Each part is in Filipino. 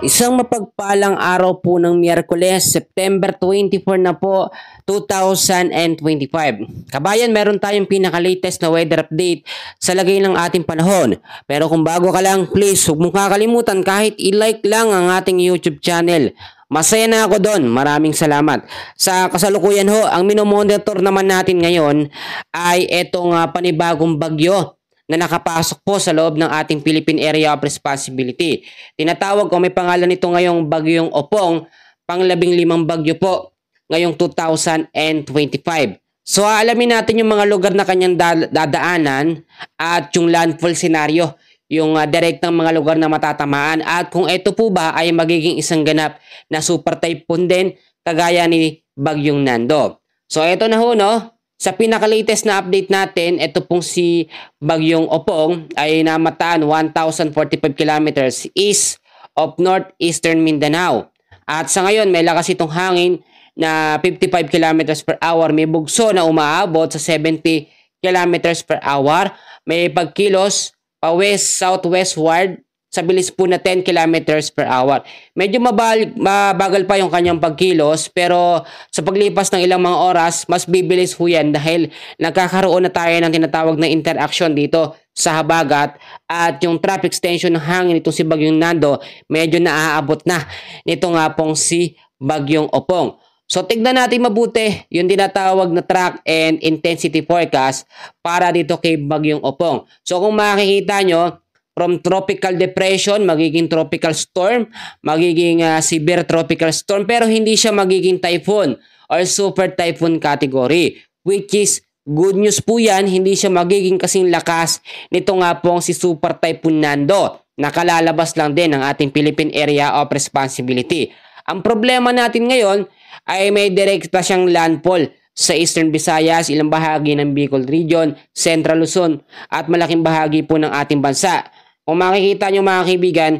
Isang mapagpalang araw po ng Miyerkules, September 24 na po, 2025. Kabayan, meron tayong pinaka-latest na weather update sa lagay ng ating panahon. Pero kung bago ka lang, please huwag mong kakalimutan kahit i-like lang ang ating YouTube channel. Masaya na ako doon. Maraming salamat. Sa kasalukuyan ho, ang minomonitor naman natin ngayon ay itong panibagong bagyo na nakapasok po sa loob ng ating Philippine Area of Responsibility. Tinatawag ko, may pangalan nito ngayong Bagyong Opong, pang-15 bagyo po ngayong 2025. So alamin natin yung mga lugar na kanyang dadaanan at yung landfall scenario, yung direktang mga lugar na matatamaan at kung ito po ba ay magiging isang ganap na super typhoon din kagaya ni Bagyong Nando. So ito na ho, no? Sa pinaka-latest na update natin, ito pong si Bagyong Opong ay namataan 1,045 kilometers east of northeastern Mindanao. At sa ngayon, may lakas itong hangin na 55 kilometers per hour. May bugso na umaabot sa 70 kilometers per hour. May pagkilos pa west-southwestward sa bilis po na 10 kilometers per hour. Medyo mabagal pa yung kanyang pagkilos pero sa paglipas ng ilang mga oras, mas bibilis po yan dahil nagkakaroon na tayo ng tinatawag na interaction dito sa habagat at yung traffic extension ng hangin nito si Bagyong Nando medyo naaabot na nito nga pong si Bagyong Opong. So tignan natin mabuti yung tinatawag na track and intensity forecast para dito kay Bagyong Opong. So kung makikita nyo, from tropical depression, magiging tropical storm, magiging severe tropical storm, pero hindi siya magiging typhoon or super typhoon category. Which is, good news po yan, hindi siya magiging kasing lakas nito nga pong si super typhoon Nando. Nakalalabas lang din ng ating Philippine Area of Responsibility. Ang problema natin ngayon ay may direkta siyang landfall sa Eastern Visayas, ilang bahagi ng Bicol Region, Central Luzon, at malaking bahagi po ng ating bansa. Kung makikita nyo mga kaibigan,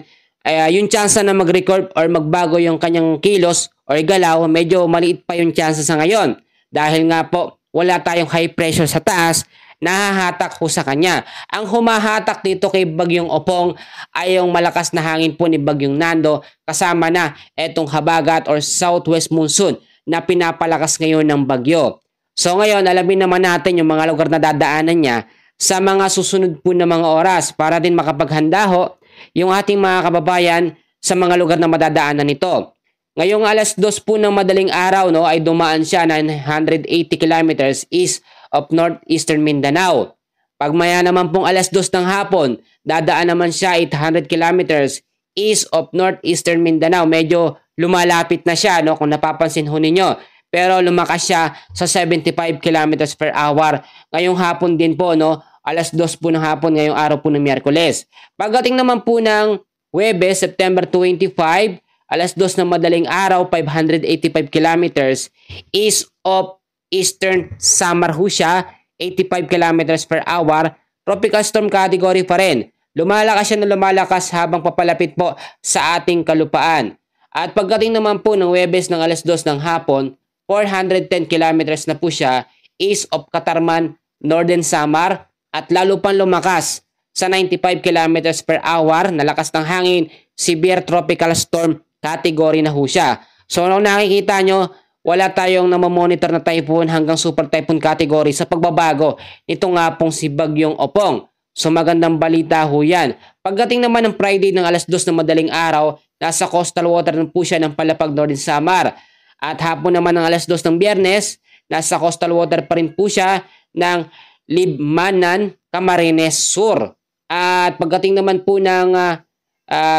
yung chance na mag-record or magbago yung kanyang kilos or galaw, medyo maliit pa yung chance sa ngayon. Dahil nga po, wala tayong high pressure sa taas, nahahatak po sa kanya. Ang humahatak dito kay Bagyong Opong ay yung malakas na hangin po ni Bagyong Nando kasama na etong habagat or southwest monsoon na pinapalakas ngayon ng bagyo. So ngayon, alamin naman natin yung mga lugar na dadaanan niya sa mga susunod po na mga oras para din makapaghanda ho yung ating mga kababayan sa mga lugar na madadaanan nito. Ngayong alas 2 po ng madaling araw, no, ay dumaan siya 980 kilometers east of northeastern Mindanao. Pagmaya naman pong alas 2 ng hapon, dadaan naman siya 800 kilometers east of northeastern Mindanao. Medyo lumalapit na siya, no, kung napapansin ho ninyo. Pero lumakas siya sa 75 kilometers per hour. Ngayong hapon din po, no, alas 2 po ng hapon ngayong araw po ng Miyerkules. Pagdating naman po ng Huwebes, September 25, alas 2 ng madaling araw, 585 kilometers east of eastern Samar ho siya, 85 kilometers per hour. Tropical storm category pa rin. Lumalakas siya na lumalakas habang papalapit po sa ating kalupaan. At pagdating naman po ng Huwebes ng alas 2 ng hapon, 410 kilometers na po siya east of Katarman, Northern Samar at lalo pang lumakas sa 95 kilometers per hour na lakas ng hangin, severe tropical storm category na ho siya. So nung nakikita nyo, wala tayong namamonitor na typhoon hanggang super typhoon category sa pagbabago. Ito nga pong si Bagyong Opong. So magandang balita ho yan. Pagdating naman ng Friday ng alas 2 ng madaling araw, nasa coastal water na po siya ng Palapag, Northern Samar. At hapon naman ng alas 2 ng Biyernes, nasa coastal water pa rin po siya ng Libmanan, Camarines Sur. At pagdating naman po ng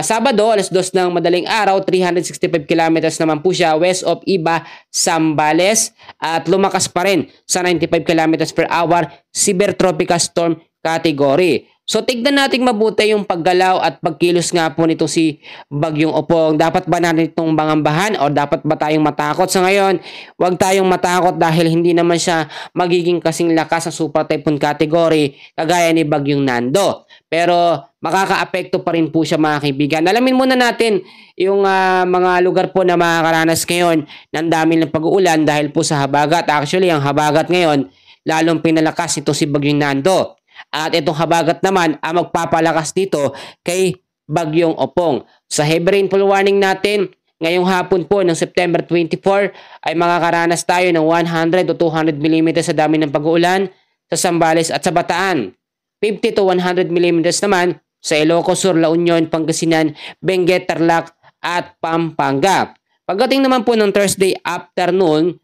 Sabado, alas 2 ng madaling araw, 365 kilometers naman po siya west of Iba, Zambales. At lumakas pa rin sa 95 kilometers per hour, severe tropical storm category. So tignan natin mabuti yung paggalaw at pagkilos nga po nito si Bagyong Opong. Dapat ba natin itong bangambahan o dapat ba tayong matakot? Sa ngayon, huwag tayong matakot dahil hindi naman siya magiging kasing lakas sa super typhoon category kagaya ni Bagyong Nando. Pero makakaapekto pa rin po siya mga kaibigan. Alamin muna natin yung mga lugar po na makakaranas ngayon ng dami ng pag-uulan dahil po sa habagat. Actually, ang habagat ngayon lalong pinalakas ito si Bagyong Nando. At itong habagat naman ang magpapalakas dito kay Bagyong Opong. Sa heavy rainfall warning natin, ngayong hapon po ng September 24 ay makakaranas tayo ng 100 o 200 mm sa dami ng pag-uulan sa Zambales at sa Bataan. 50 to 100 mm naman sa Ilocos Sur, La Union, Pangasinan, Benguet, Tarlac at Pampanga. Pagdating naman po ng Thursday afternoon,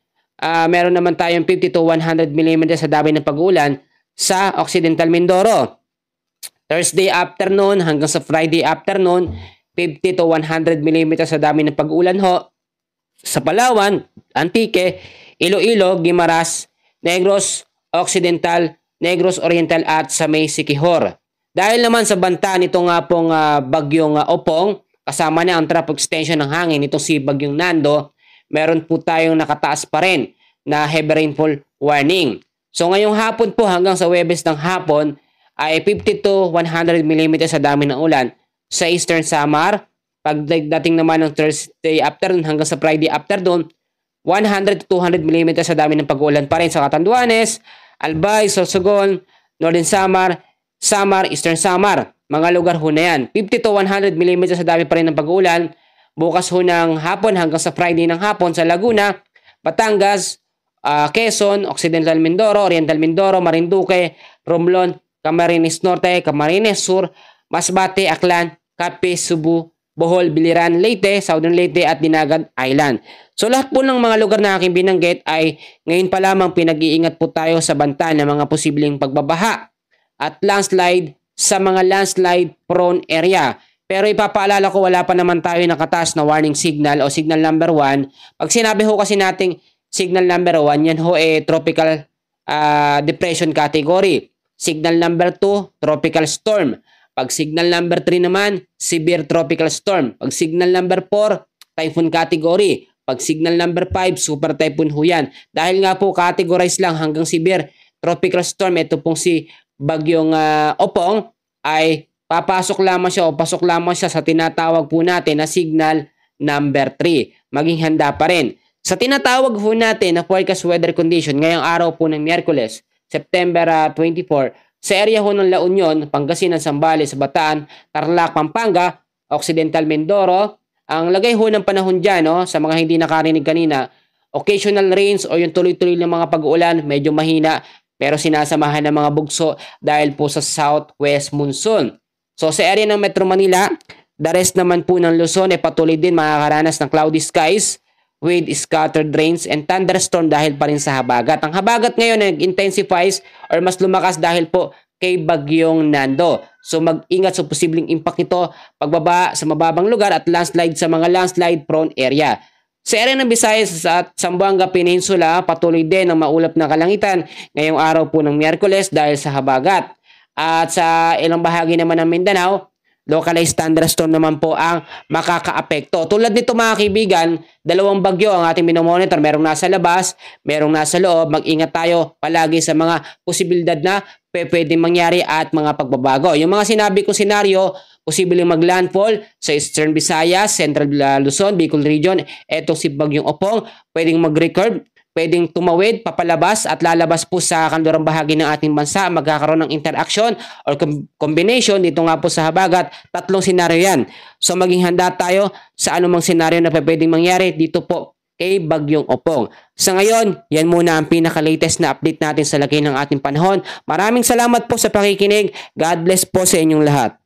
meron naman tayong 50 to 100 mm sa dami ng pag-uulan sa Occidental Mindoro. Thursday afternoon hanggang sa Friday afternoon, 50 to 100 mm sa dami ng pag-uulan ho sa Palawan, Antique, Iloilo, Guimaras, Negros Occidental, Negros Oriental at sa may Siquijor. Dahil naman sa banta nito nga pong Bagyong Opong, kasama na ang tropic extension ng hangin nitong si Bagyong Nando, meron po tayong nakataas pa rin na heavy rainfall warning. So ngayong hapon po hanggang sa Huwebes ng hapon ay 50 to 100 mm sa dami ng ulan sa Eastern Samar. Pagdating naman ng Thursday afternoon hanggang sa Friday afternoon, 100 to 200 mm sa dami ng pag-uulan pa rin sa Catanduanes, Albay, Sorsogon, Northern Samar, Eastern Samar. Mga lugar ho na yan. 50 to 100 mm sa dami pa rin ng pag-uulan. Bukas ho ng hapon hanggang sa Friday ng hapon sa Laguna, Batangas, Quezon, Occidental Mindoro, Oriental Mindoro, Marinduque, Romblon, Camarines Norte, Camarines Sur, Masbate, Aklan, Capiz, Cebu, Bohol, Biliran, Leyte, Southern Leyte at Dinagat Island. So lahat po ng mga lugar na aking binanggit ay ngayon pa lamang pinag-iingat po tayo sa banta ng mga posibleng pagbabaha at landslide sa mga landslide prone area. Pero ipapaalala ko, wala pa naman tayo nakataas na warning signal o signal number 1. Pag sinabi ho kasi nating signal number 1, yan ho tropical depression category. Signal number 2, tropical storm. Pag signal number 3 naman, severe tropical storm. Pag signal number 4, typhoon category. Pag signal number 5, super typhoon ho yan. Dahil nga po categorize lang hanggang severe tropical storm, ito pong si Bagyong Opong ay papasok lamang siya o pasok lamang siya sa tinatawag po natin na signal number 3. Maging handa pa rin. Sa tinatawag po natin na forecast weather condition ngayong araw po ng Miyerkules, September 24, sa area ho ng La Union, Pangasinan, Zambales, Bataan, Tarlac, Pampanga, Occidental Mindoro, ang lagay ho ng panahon dyan, sa mga hindi nakarinig kanina, occasional rains o yung tuloy-tuloy ng mga pag-uulan, medyo mahina, pero sinasamahan ng mga bugso dahil po sa southwest monsoon. So sa area ng Metro Manila, the rest naman po ng Luzon ay patuloy din makakaranas ng cloudy skies with scattered rains and thunderstorm dahil pa rin sa habagat. Ang habagat ngayon nag-intensifies or mas lumakas dahil po kay Bagyong Nando. So mag-ingat sa posibleng impact nito, pagbaba sa mababang lugar at landslide sa mga landslide prone area. Sa area ng Visayas at Zamboanga Peninsula, patuloy din ang maulap na kalangitan ngayong araw po ng Miyerkules dahil sa habagat. At sa ilang bahagi naman ng Mindanao, localized thunderstorm naman po ang makakaapekto. Tulad nito mga kaibigan, dalawang bagyo ang ating minomonitor. Merong nasa labas, merong nasa loob. Mag-ingat tayo palagi sa mga posibilidad na pwedeng mangyari at mga pagbabago. Yung mga sinabi ko senaryo, posibleng mag-landfall sa Eastern Visayas, Central Luzon, Bicol Region. Etong si Bagyong Opong, pwedeng mag-recurve, pwedeng tumawid, papalabas at lalabas po sa kanlurang bahagi ng ating bansa. Magkakaroon ng interaction or combination dito nga po sa habagat. Tatlong senaryo yan. So maging handa tayo sa anumang senaryo na pwedeng mangyari dito po kay Bagyong Opong. Sa ngayon, yan muna ang pinaka-latest na update natin sa lagay ng ating panahon. Maraming salamat po sa pakikinig. God bless po sa inyong lahat.